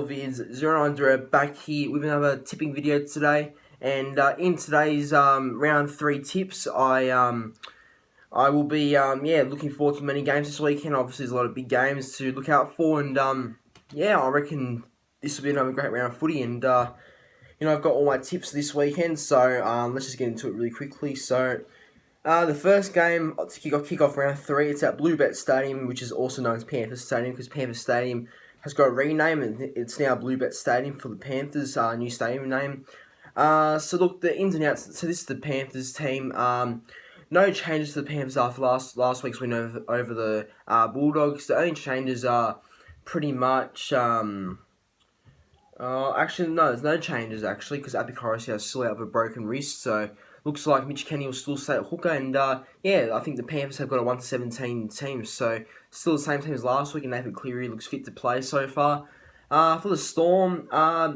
Vids 090 back here with another tipping video today. And in today's round 3 tips, I will be looking forward to many games this weekend. Obviously, there's a lot of big games to look out for, and I reckon this will be another great round of footy. And I've got all my tips this weekend, so let's just get into it really quickly. So the first game to kick off round 3, it's at Bluebet Stadium, which is also known as Panthers Stadium, because Panthers Stadium has got a rename, and it's now Bluebet Stadium for the Panthers, new stadium name. So look, the ins and outs. So this is the Panthers team. No changes to the Panthers after last week's win over the Bulldogs. The only changes are pretty much. Actually, no, there's no changes actually, because Apicorosi is still out of a broken wrist. So looks like Mitch Kenny will still stay at hooker, and I think the Panthers have got a 1-17 team, so still the same team as last week, and Nathan Cleary looks fit to play so far. For the Storm,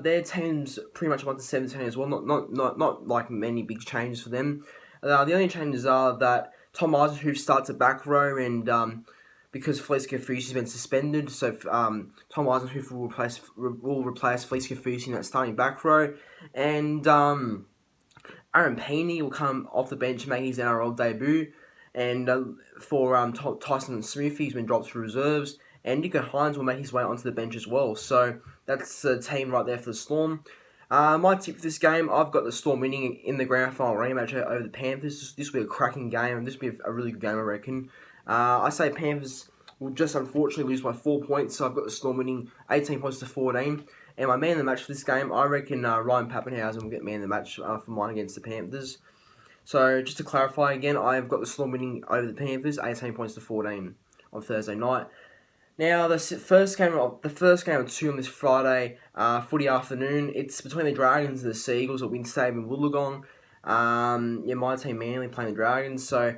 their team's pretty much 1-17 as well. Not like many big changes for them. The only changes are that Tom Eisenhuth starts at back row, and because Felice Kafusi has been suspended, so Tom Eisenhuth will replace Felice Kafusi in that starting back row, and Aaron Peeney will come off the bench and make his NRL debut, and for Tyson Smithy, he's been dropped to reserves, and Nico Hines will make his way onto the bench as well. So that's the team right there for the Storm. My tip for this game, I've got the Storm winning in the grand final rematch over the Panthers. This will be a cracking game, and this will be a really good game, I reckon. I say Panthers will just unfortunately lose by 4 points, so I've got the Storm winning 18 points to 14. And my man of the match for this game, I reckon Ryan Papenhuyzen will get man of the match for mine against the Panthers. So just to clarify again, I've got the Storm winning over the Panthers, 18 points to 14 on Thursday night. Now the first game of 2 on this Friday footy afternoon, it's between the Dragons and the Seagulls at Win Stadium in Wollongong. My team Manly playing the Dragons. So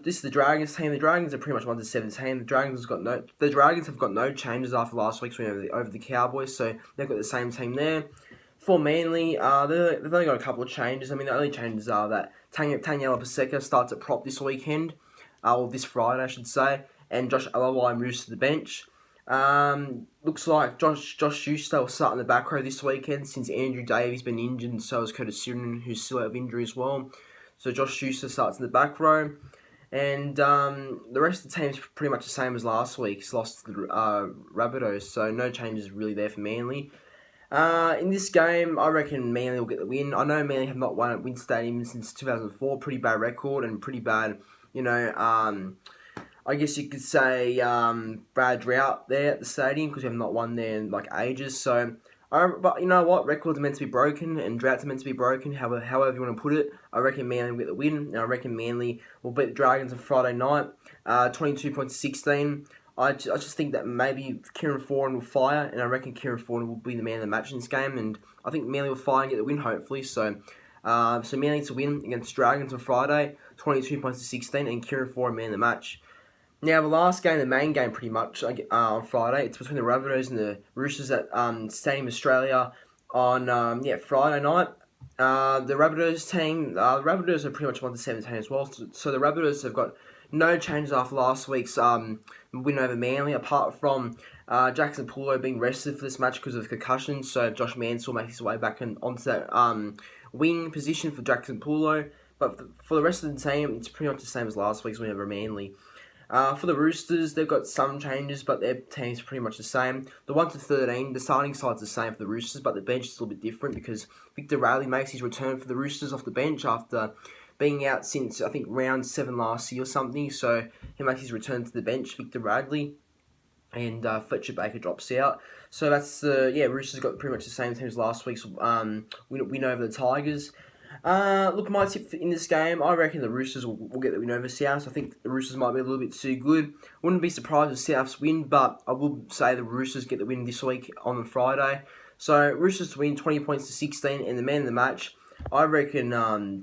this is the Dragons team. The Dragons are pretty much 1-17. The Dragons have got no changes after last week's win over the Cowboys, so they've got the same team there. For Manly, they've only got a couple of changes. I mean, the only changes are that Taniela Paseka starts at prop this weekend, or this Friday, I should say, and Josh Alawai moves to the bench. Looks like Josh Schuster will start in the back row this weekend, since Andrew Davies been injured, and so is Curtis Sironen, who's still out of injury as well. So Josh Schuster starts in the back row. And the rest of the team's pretty much the same as last week's loss to the Rabbitohs, so no changes really there for Manly. In this game, I reckon Manly will get the win. I know Manly have not won at Win Stadium since 2004, pretty bad record and pretty bad, I guess you could say bad drought there at the stadium, because we have not won there in like ages. So, but you know what? Records are meant to be broken, and droughts are meant to be broken. However you want to put it, I reckon Manly will get the win, and I reckon Manly will beat the Dragons on Friday night, 22 points to 16. I just think that maybe Kieran Foran will fire, and I reckon Kieran Foran will be the man of the match in this game, and I think Manly will fire and get the win, hopefully. So Manly to win against Dragons on Friday, 22 points to 16, and Kieran Foran man of the match. Now, the last game, the main game pretty much, on Friday, it's between the Rabbitohs and the Roosters at Stadium Australia on Friday night. The Rabbitohs team, the Rabbitohs are pretty much 1-17 as well, so the Rabbitohs have got no changes after last week's win over Manly, apart from Jackson Pulo being rested for this match because of concussion, so Josh Mansell makes his way back onto that wing position for Jackson Pulo. But for the rest of the team, it's pretty much the same as last week's win over Manly. For the Roosters, they've got some changes, but their team's pretty much the same. The 1-13, the starting side's the same for the Roosters, but the bench is a little bit different, because Victor Radley makes his return for the Roosters off the bench after being out since, I think, round 7 last year or something. So he makes his return to the bench, Victor Radley, and Fletcher Baker drops out. So that's Roosters got pretty much the same team as last week's win over the Tigers. Look, my tip in this game, I reckon the Roosters will get the win over Souths. I think the Roosters might be a little bit too good. Wouldn't be surprised if Souths win, but I will say the Roosters get the win this week on Friday. So Roosters to win 20 points to 16, and the man of the match, I reckon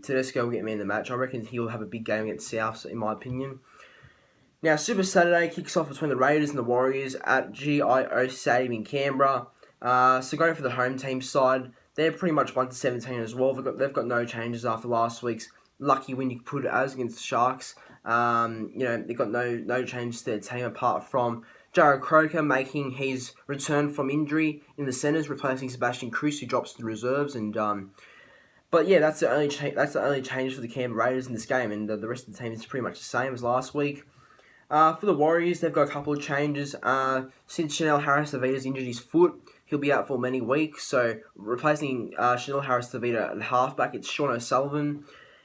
Tedesco will get man of the match. I reckon he'll have a big game against Souths, in my opinion. Now, Super Saturday kicks off between the Raiders and the Warriors at GIO Stadium in Canberra. So going for the home team side, they're pretty much 1-17 as well. They've got no changes after last week's lucky win, you could put it as, against the Sharks. They've got no changes to their team apart from Jared Croker making his return from injury in the centres, replacing Sebastian Kruis, who drops to the reserves. And but yeah, that's the only change for the Canberra Raiders in this game, and the rest of the team is pretty much the same as last week. For the Warriors, they've got a couple of changes. Since Chanel Harris-Tavita's injured his foot, he'll be out for many weeks. So replacing Chanel Harris-Tavita at halfback, it's Sean O'Sullivan.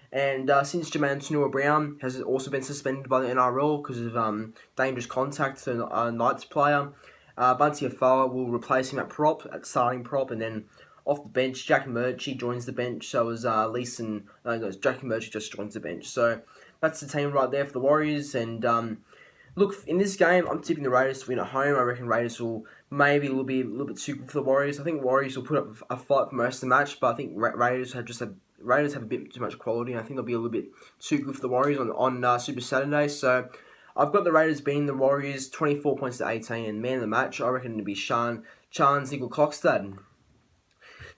And since Jermaine Tunua-Brown has also been suspended by the NRL because of dangerous contact to a Knights player, Bunty Afoa will replace him at starting prop, and then off the bench, Jack Murchie joins the bench. So is Leeson. Jack Murchie just joins the bench. So that's the team right there for the Warriors. And look, in this game, I'm tipping the Raiders to win at home. I reckon Raiders will maybe be a little bit too good for the Warriors. I think Warriors will put up a fight for most of the match, but I think Raiders have a bit too much quality, and I think they'll be a little bit too good for the Warriors on Super Saturday. So I've got the Raiders beating the Warriors 24 points to 18, and man of the match, I reckon it'll be Charles Nicoll-Klokstad.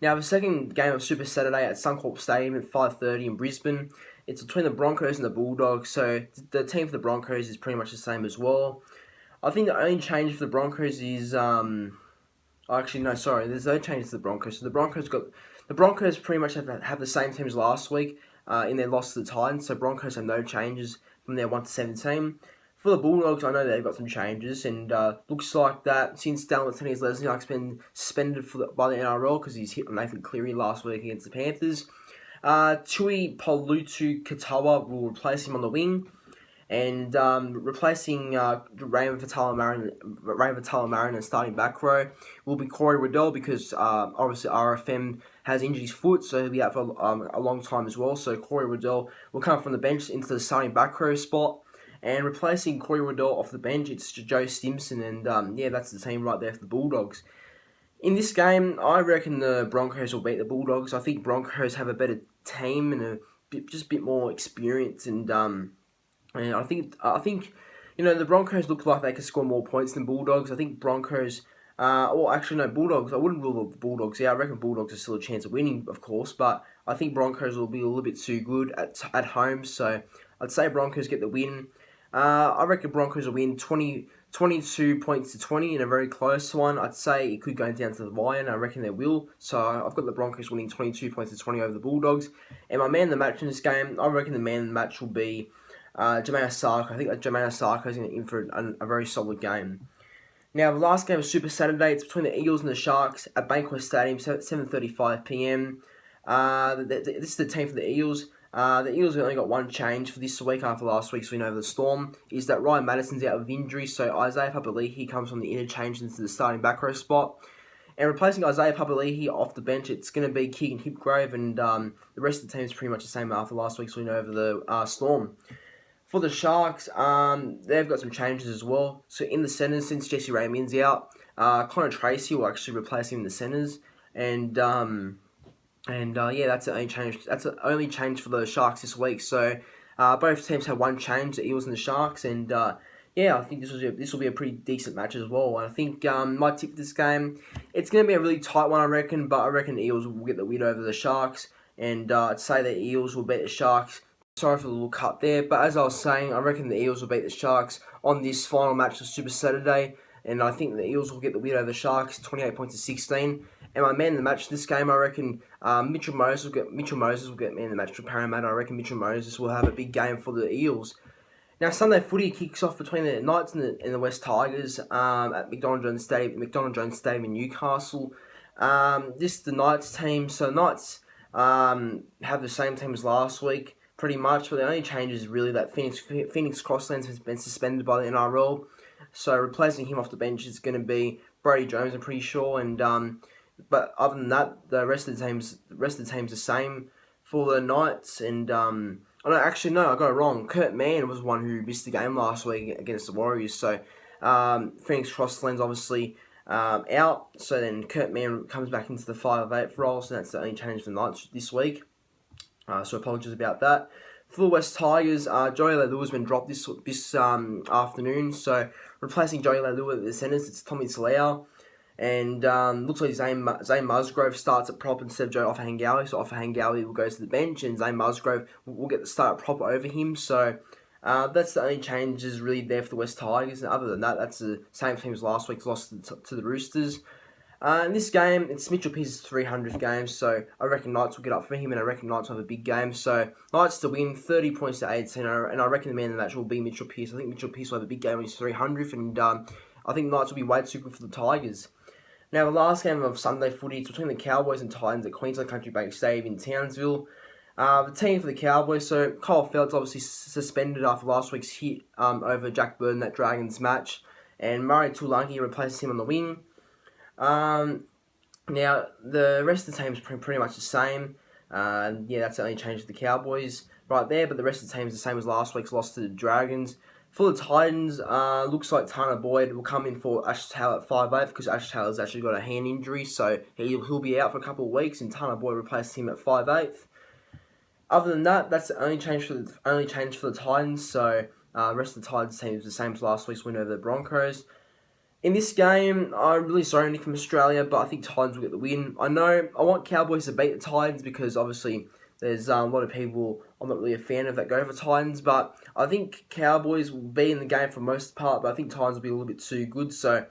Now, the second game of Super Saturday at Suncorp Stadium at 5:30 in Brisbane. It's between the Broncos and the Bulldogs, so the team for the Broncos is pretty much the same as well. I think the only change for the Broncos is... Actually, no, sorry, there's no change to the Broncos. So the Broncos pretty much have the same team as last week in their loss to the Titans, so Broncos have no changes from their 1-17. For the Bulldogs, I know they've got some changes, and looks like that since Dallin Martinez-Lesniak's been suspended by the NRL because he's hit Nathan Cleary last week against the Panthers, Tui Paulutu Katoa will replace him on the wing, and replacing Raymond Fatala-Marin in starting back row will be Corey Waddell because obviously RFM has injured his foot, so he'll be out for a long time as well. So Corey Waddell will come from the bench into the starting back row spot. And replacing Corey Waddell off the bench, it's Joe Stimson, and that's the team right there for the Bulldogs. In this game, I reckon the Broncos will beat the Bulldogs. I think Broncos have a better team and just a bit more experience, and I think the Broncos look like they can score more points than Bulldogs. I think Broncos, Bulldogs. I wouldn't rule the Bulldogs out. I reckon Bulldogs are still a chance of winning, of course, but I think Broncos will be a little bit too good at home. So I'd say Broncos get the win. I reckon Broncos will win 22 points to 20 in a very close one. I'd say it could go down to the wire, and I reckon they will. So I've got the Broncos winning 22 points to 20 over the Bulldogs. And my man of the match in this game, I reckon the man of the match will be Jermaine Asako. I think that Jermaine Asako is in for a very solid game. Now, the last game of Super Saturday, it's between the Eels and the Sharks at Bankwest Stadium, 7:35 p.m. This is the team for the Eels. The Eels have only got one change for this week after last week's win over the Storm, is that Ryan Madison's out with injury, so Isaiah Papali'i comes from the interchange into the starting back row spot. And replacing Isaiah Papali'i off the bench, it's going to be Keegan Hipgrave, and the rest of the team is pretty much the same after last week's win over the Storm. For the Sharks, they've got some changes as well. So in the centres, since Jesse Raymond's out, Connor Tracy will actually replace him in the centres, and that's the only change. That's the only change for the Sharks this week. So both teams have one change, the Eels and the Sharks, and I think this will be a pretty decent match as well. And I think my tip for this game, it's going to be a really tight one, I reckon. But I reckon the Eels will get the win over the Sharks, and I'd say the Eels will beat the Sharks. Sorry for the little cut there, but as I was saying, I reckon the Eels will beat the Sharks on this final match of Super Saturday, and I think the Eels will get the win over the Sharks, 28 points to 16. And my man in the match this game, I reckon Mitchell Moses will get man in the match for Parramatta. I reckon Mitchell Moses will have a big game for the Eels. Now, Sunday footy kicks off between the Knights and the West Tigers at McDonald Jones Stadium in Newcastle. This is the Knights team, so Knights have the same team as last week, pretty much, but the only change is really that Phoenix Crosslands has been suspended by the NRL, so replacing him off the bench is going to be Brady Jones, I'm pretty sure, and but other than that, the rest of the team's the same for the Knights, and I got it wrong. Kurt Mann was one who missed the game last week against the Warriors, so Phoenix Crosslands obviously out, so then Kurt Mann comes back into the 5'8" role, so that's the only change for the Knights this week. So apologies about that. For the West Tigers, Joey Leilua has been dropped this afternoon. So replacing Joey Leilua at the centres, it's Tommy Talau. And looks like Zane Musgrove starts at prop instead of Joe Offahangawi. So Offahangawi will go to the bench, and Zane Musgrove will get the start at prop over him. So That's the only changes really there for the West Tigers, and other than that, that's the same team as last week, lost to the Roosters. In this game, it's Mitchell Pearce's 300th game, so I reckon Knights will get up for him, and I reckon Knights will have a big game. So Knights to win, 30 points to 18, and I reckon the man of the match will be Mitchell Pearce. I think Mitchell Pearce will have a big game on his 300th, and I think Knights will be way too good for the Tigers. Now, the last game of Sunday footy is between the Cowboys and Titans at Queensland Country Bank Stadium in Townsville. The team for the Cowboys, so Kyle Felt's obviously suspended after last week's hit over Jack Bird in that Dragons match, and Murray Tuilagi replaces him on the wing. Now, the rest of the team is pretty much the same. That's the only change to the Cowboys right there, but the rest of the team is the same as last week's loss to the Dragons. For the Titans, looks like Tanner Boyd will come in for Ash Taylor at 5'8", because Ash Taylor's actually got a hand injury, so he'll be out for a couple of weeks, and Tanner Boyd replaces him at 5'8". Other than that, that's the only change for the Titans. So the rest of the Titans team is the same as last week's win over the Broncos. In this game, I'm really sorry, Nick from Australia, but I think Titans will get the win. I know I want Cowboys to beat the Titans because obviously there's a lot of people I'm not really a fan of that go for Titans, but I think Cowboys will be in the game for most part, but I think Titans will be a little bit too good. So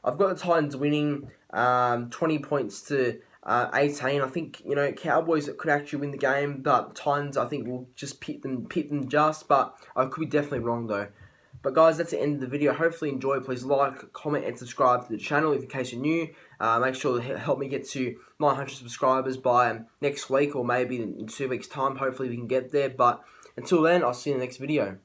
I've got the Titans winning 20 points to 18. I think, Cowboys could actually win the game, but Titans, I think, will just pit them just, but I could be definitely wrong, though. But guys, that's the end of the video. Hopefully you enjoyed. Please like, comment, and subscribe to the channel in case you're new. Make sure to help me get to 900 subscribers by next week, or maybe in 2 weeks' time. Hopefully we can get there. But until then, I'll see you in the next video.